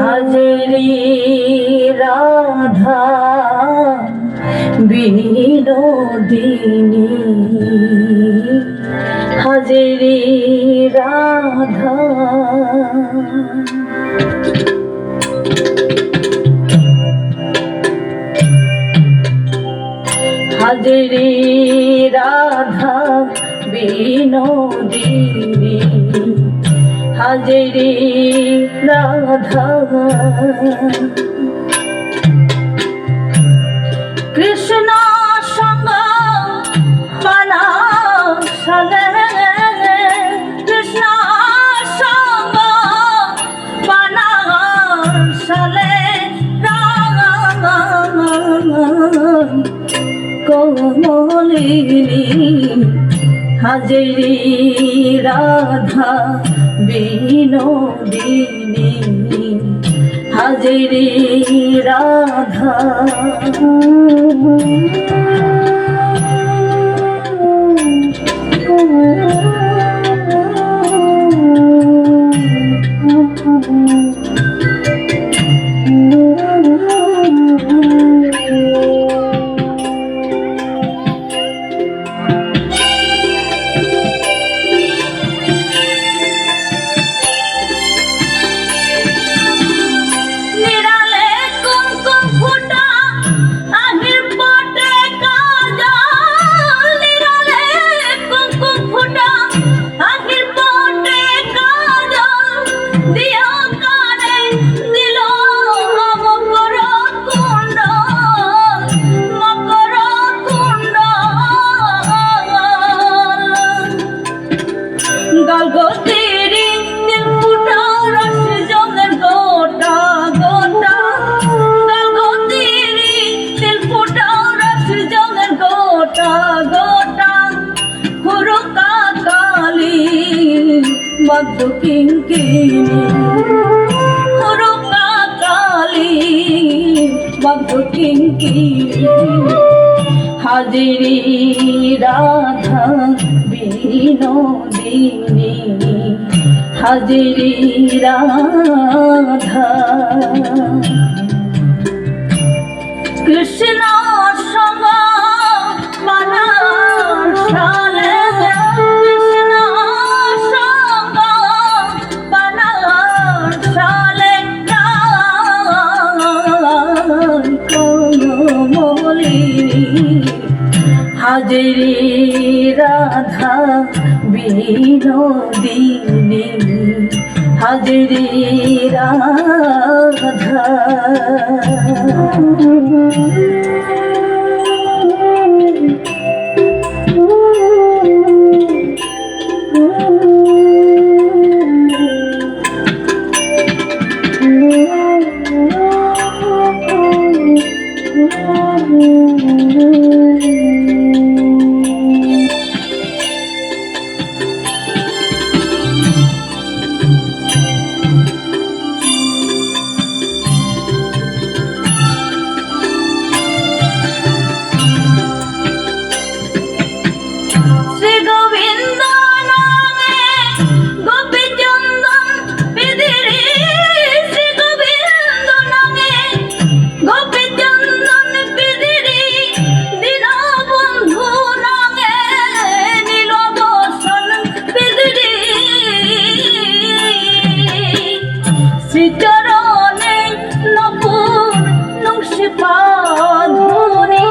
Hajri Radha Binodini, হাজরি রাধা। হাজরি রাধা বিনোদিনী, হাজরি রাধা। কৃষ্ণ সঙ্গ বানাসালে, কৃষ্ণ সঙ্গ বানাসালে কমলিনী, হাজরি রাধা বিনোদিনী, হাজরি রাধা। বদ্ধ কিঙ্কিণী হরকা কালী, বদ্ধ কিঙ্কিণী, হাজরি রাধা বিনোদিনী, হাজরি রাধা। কৃষ্ণ সঙ্গ বানাসালে, হাজরি রাধা বিনোদিনী, হাজরি রাধা। শ্রীচরণে নপুর নংসি পাধুরী,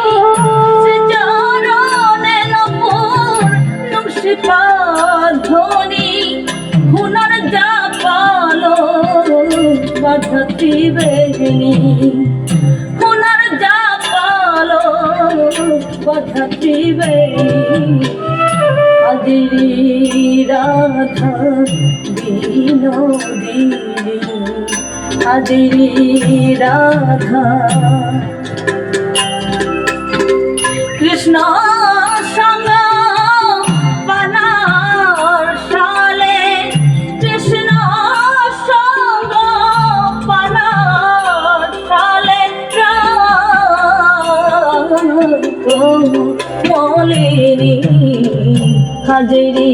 শ্রীচরণে নপুর নংসি পাধুরী, হুনার জাপালো পদ্ধতি বেগিনী, হুনার জাপালো পদ্ধতি বেগিনী, হাজরি রাধা বিনোদিনী, হাজরি রাধা। কৃষ্ণ সঙ্গ বানাসালে, কৃষ্ণ সঙ্গ বানাসালে কমলিনী, হাজরি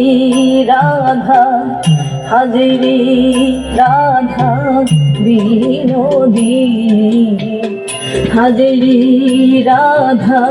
রাধা, হাজরি রাধা। বিনোদিনী হাজরি রাধা।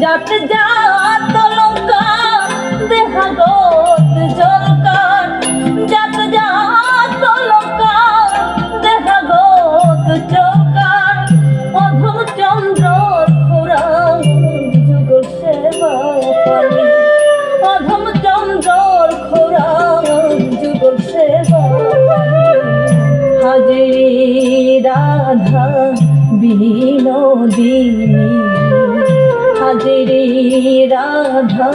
যাত যাত লঙ্কা দেহাগত জলকার, যাত যাত লঙ্কা দেহাগত জলকার, অধম চন্দ্রর খোরাং যুগল সেবা পানি, অধম চন্দ্রর খোরাং যুগল সেবা পানি। হাজরি রাধা বিনোদিনী হাজরি রাধা।